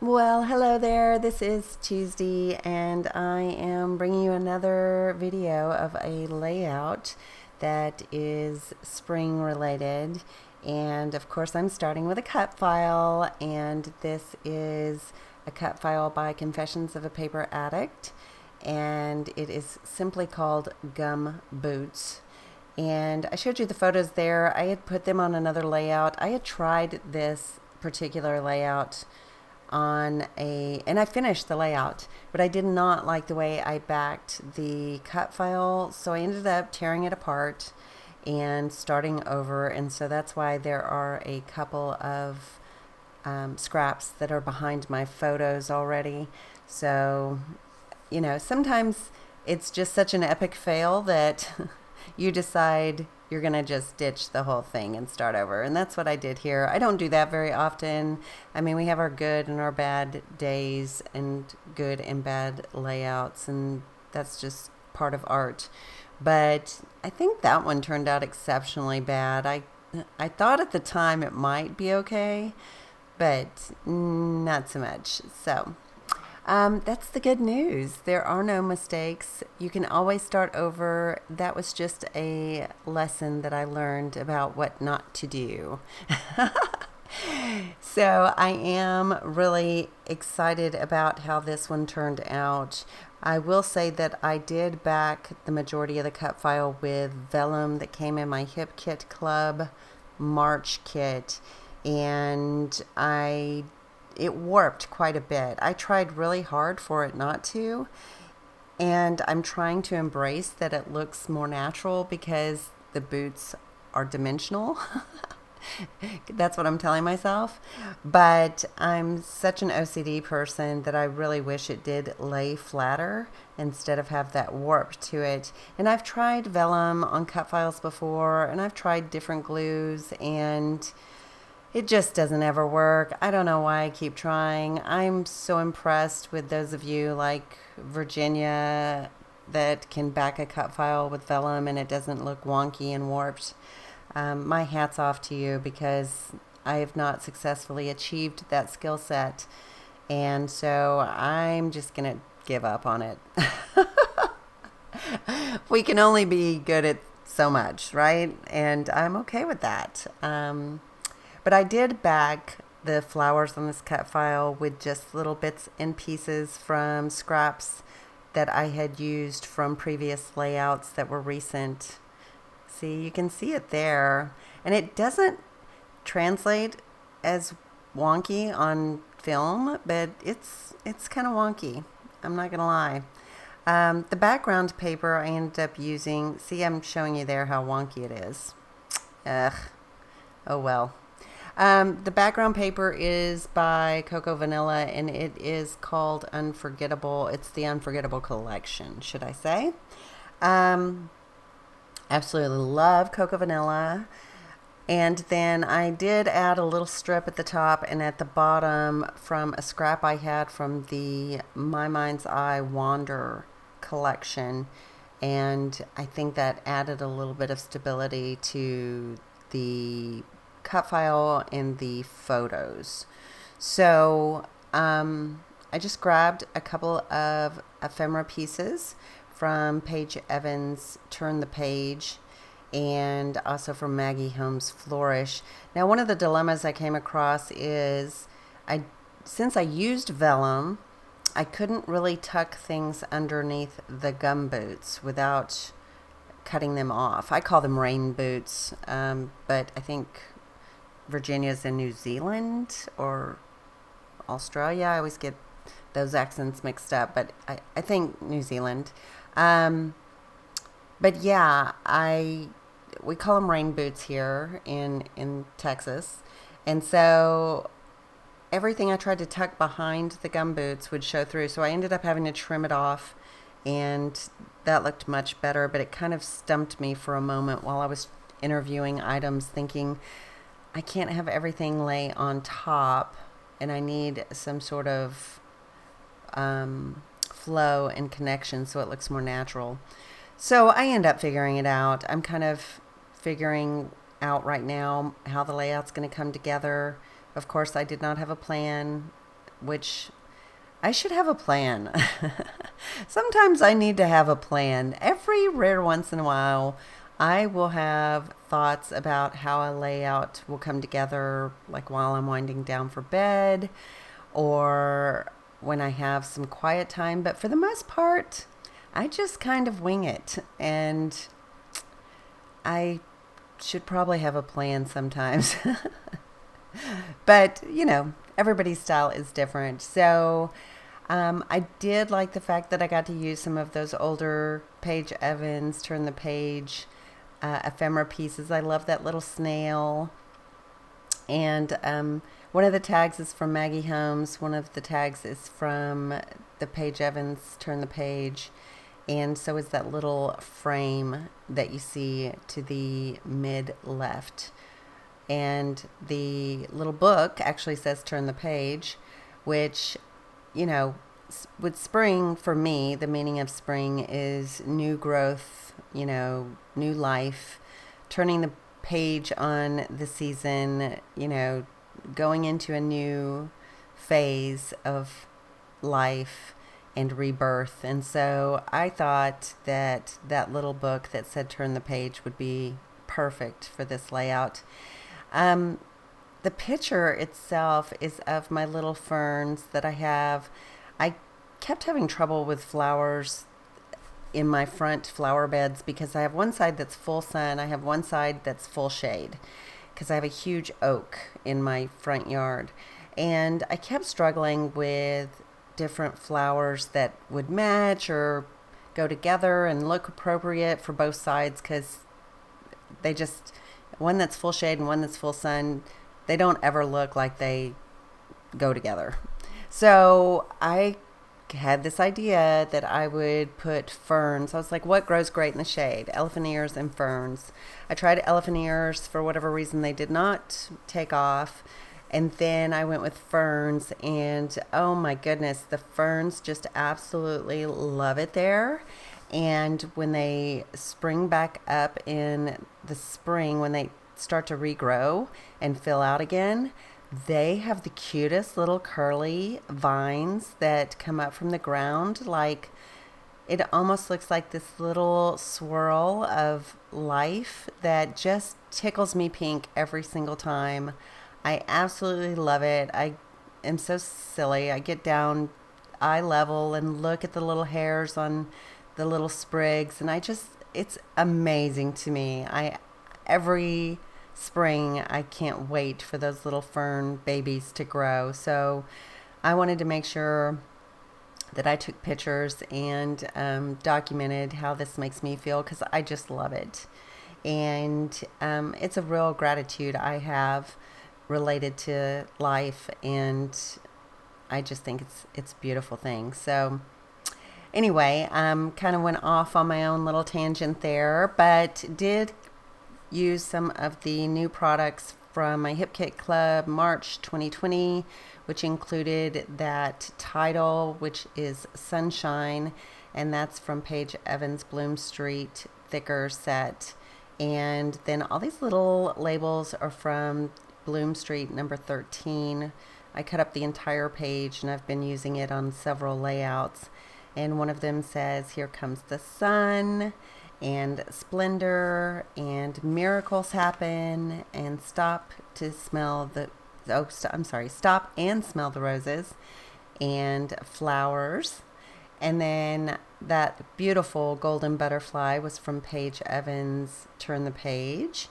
Well, hello there. This is Tuesday, and I am bringing you another video of a layout that is spring related. And of course, I'm starting with a cut file, and this is a cut file by Confessions of a Paper Addict, and it is simply called Gum Boots. And I showed you the photos there. I had put them on another layout. I had tried this particular layout and I finished the layout, but I did not like the way I backed the cut file, so I ended up tearing it apart and starting over. And so that's why there are a couple of scraps that are behind my photos already. So, sometimes it's just such an epic fail that you decide you're going to just ditch the whole thing and start over. And that's what I did here. I don't do that very often. I mean, we have our good and our bad days and good and bad layouts, and that's just part of art. But I think that one turned out exceptionally bad. I thought at the time it might be okay, but not so much. So that's the good news. There are no mistakes. You can always start over. That was just a lesson that I learned about what not to do. So I am really excited about how this one turned out. I will say that I did back the majority of the cut file with vellum that came in my Hip Kit Club March kit, and it warped quite a bit. I tried really hard for it not to, and I'm trying to embrace that it looks more natural because the boots are dimensional. That's what I'm telling myself. But I'm such an OCD person that I really wish it did lay flatter instead of have that warp to it. And I've tried vellum on cut files before, and I've tried different glues, and it just doesn't ever work. I don't know why I keep trying. I'm so impressed with those of you like Virginia that can back a cut file with vellum and it doesn't look wonky and warped. My hat's off to you, because I have not successfully achieved that skill set. And so I'm just going to give up on it. We can only be good at so much, right? And I'm okay with that. But I did back the flowers on this cut file with just little bits and pieces from scraps that I had used from previous layouts that were recent. See, you can see it there. And it doesn't translate as wonky on film, but it's kind of wonky. I'm not going to lie. The background paper I ended up using, see, I'm showing you there how wonky it is. Ugh. Oh well. The background paper is by Coco Vanilla, and it is called Unforgettable. It's the Unforgettable collection, should I say. Absolutely love Coco Vanilla. And then I did add a little strip at the top and at the bottom from a scrap I had from the My Mind's Eye Wander collection. And I think that added a little bit of stability to the cut file and the photos. So I just grabbed a couple of ephemera pieces from Paige Evans' Turn the Page, and also from Maggie Holmes' Flourish. Now, one of the dilemmas I came across is since I used vellum, I couldn't really tuck things underneath the gum boots without cutting them off. I call them rain boots, but I think Virginia's in New Zealand or Australia. I always get those accents mixed up, but I think New Zealand. But yeah, we call them rain boots here in Texas. And so everything I tried to tuck behind the gum boots would show through. So I ended up having to trim it off, and that looked much better, but it kind of stumped me for a moment while I was interviewing items, thinking I can't have everything lay on top, and I need some sort of flow and connection so it looks more natural. So I end up figuring it out. I'm kind of figuring out right now how the layout's going to come together. Of course, I did not have a plan which I should have a plan. Sometimes I need to have a plan. Every rare once in a while, I will have thoughts about how a layout will come together, like while I'm winding down for bed or when I have some quiet time. But for the most part, I just kind of wing it. And I should probably have a plan sometimes. But, everybody's style is different. So I did like the fact that I got to use some of those older Paige Evans Turn the Page ephemera pieces. I love that little snail. And one of the tags is from Maggie Holmes. One of the tags is from the Paige Evans Turn the Page. And so is that little frame that you see to the mid left. And the little book actually says Turn the Page, which, with spring, for me, the meaning of spring is new growth, new life, turning the page on the season, going into a new phase of life and rebirth. And so I thought that that little book that said Turn the Page would be perfect for this layout. The picture itself is of my little ferns that I have. I kept having trouble with flowers in my front flower beds because I have one side that's full sun. I have one side that's full shade because I have a huge oak in my front yard. And I kept struggling with different flowers that would match or go together and look appropriate for both sides because they just, one that's full shade and one that's full sun, they don't ever look like they go together. So I had this idea that I would put ferns. I was like, what grows great in the shade? Elephant ears and ferns. I tried elephant ears. For whatever reason, they did not take off. And then I went with ferns, and oh my goodness, the ferns just absolutely love it there. And when they spring back up in the spring, when they start to regrow and fill out again, they have the cutest little curly vines that come up from the ground. Like, it almost looks like this little swirl of life that just tickles me pink every single time. I absolutely love it. I am so silly. I get down eye level and look at the little hairs on the little sprigs, and it's amazing to me. Every spring, I can't wait for those little fern babies to grow. So I wanted to make sure that I took pictures and documented how this makes me feel because I just love it. And it's a real gratitude I have related to life, and I just think it's a beautiful thing. So anyway, kind of went off on my own little tangent there, but did use some of the new products from my Hip Kit Club March 2020, which included that title, which is Sunshine, and that's from Paige Evans Bloom Street thicker set. And then all these little labels are from Bloom Street number 13. I cut up the entire page and I've been using it on several layouts. And one of them says, "Here comes the sun," and "Splendor," and "Miracles happen," and "Stop and smell the roses," and "Flowers." And then that beautiful golden butterfly was from Paige Evans Turn the Page.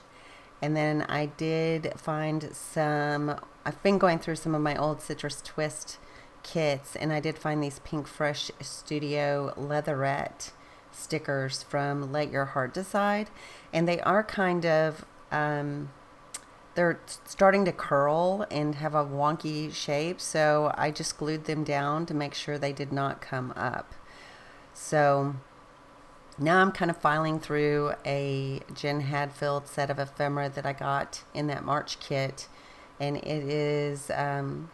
And then I did find I've been going through some of my old Citrus Twist kits, and I did find these Pink Fresh Studio Leatherette stickers from Let Your Heart Decide. And they are kind of, they're starting to curl and have a wonky shape. So I just glued them down to make sure they did not come up. So now I'm kind of filing through a Jen Hadfield set of ephemera that I got in that March kit. And it is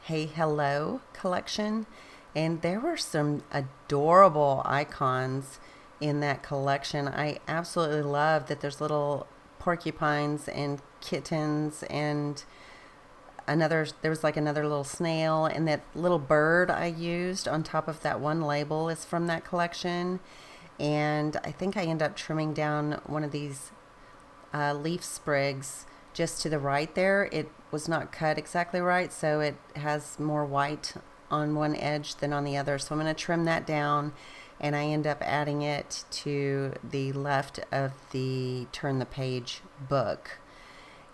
Hey Hello collection. And there were some adorable icons in that collection. I absolutely love that there's little porcupines and kittens and there was like another little snail, and that little bird I used on top of that one label is from that collection. And I think I end up trimming down one of these leaf sprigs just to the right there. It was not cut exactly right, so it has more white on one edge than on the other. So I'm going to trim that down, and I end up adding it to the left of the Turn the Page book.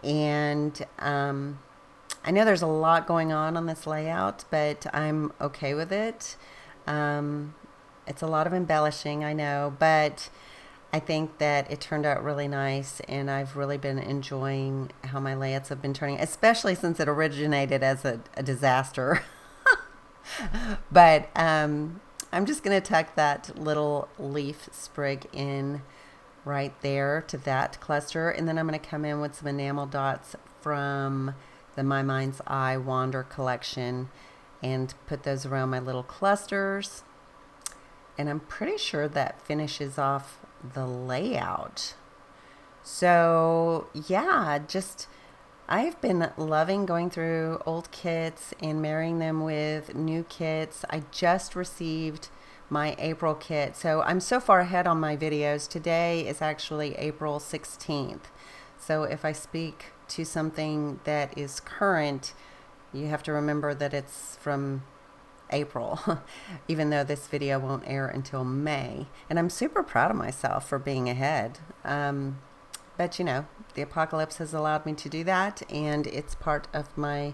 And I know there's a lot going on this layout, but I'm okay with it. It's a lot of embellishing, I know, but I think that it turned out really nice, and I've really been enjoying how my layouts have been turning, especially since it originated as a disaster. But I'm just going to tuck that little leaf sprig in right there to that cluster, and then I'm going to come in with some enamel dots from the My Mind's Eye Wander collection and put those around my little clusters. And I'm pretty sure that finishes off the layout. So yeah, I've been loving going through old kits and marrying them with new kits. I just received my April kit, so I'm so far ahead on my videos. Today is actually April 16th. So if I speak to something that is current, you have to remember that it's from April, even though this video won't air until May. And I'm super proud of myself for being ahead. But you know, the apocalypse has allowed me to do that, and it's part of my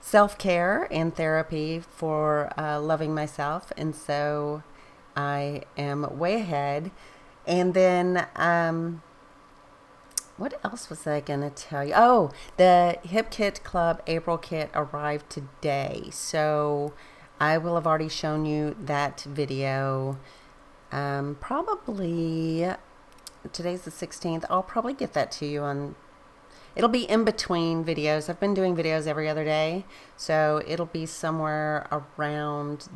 self-care and therapy for loving myself. And so I am way ahead. And then what else was I going to tell you? Oh, the Hip Kit Club April kit arrived today. So I will have already shown you that video. Probably, today's the 16th. I'll probably get that to you on, it'll be in between videos. I've been doing videos every other day. So it'll be somewhere around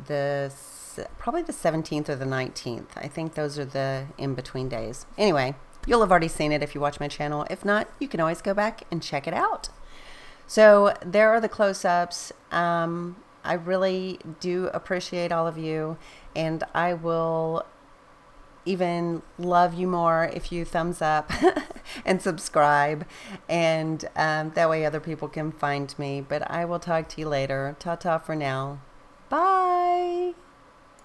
probably the 17th or the 19th. I think those are the in-between days. Anyway, you'll have already seen it if you watch my channel. If not, you can always go back and check it out. So there are the close-ups. I really do appreciate all of you, and I will even love you more if you thumbs up and subscribe, and that way other people can find me. But I will talk to you later. Ta-ta for now. Bye.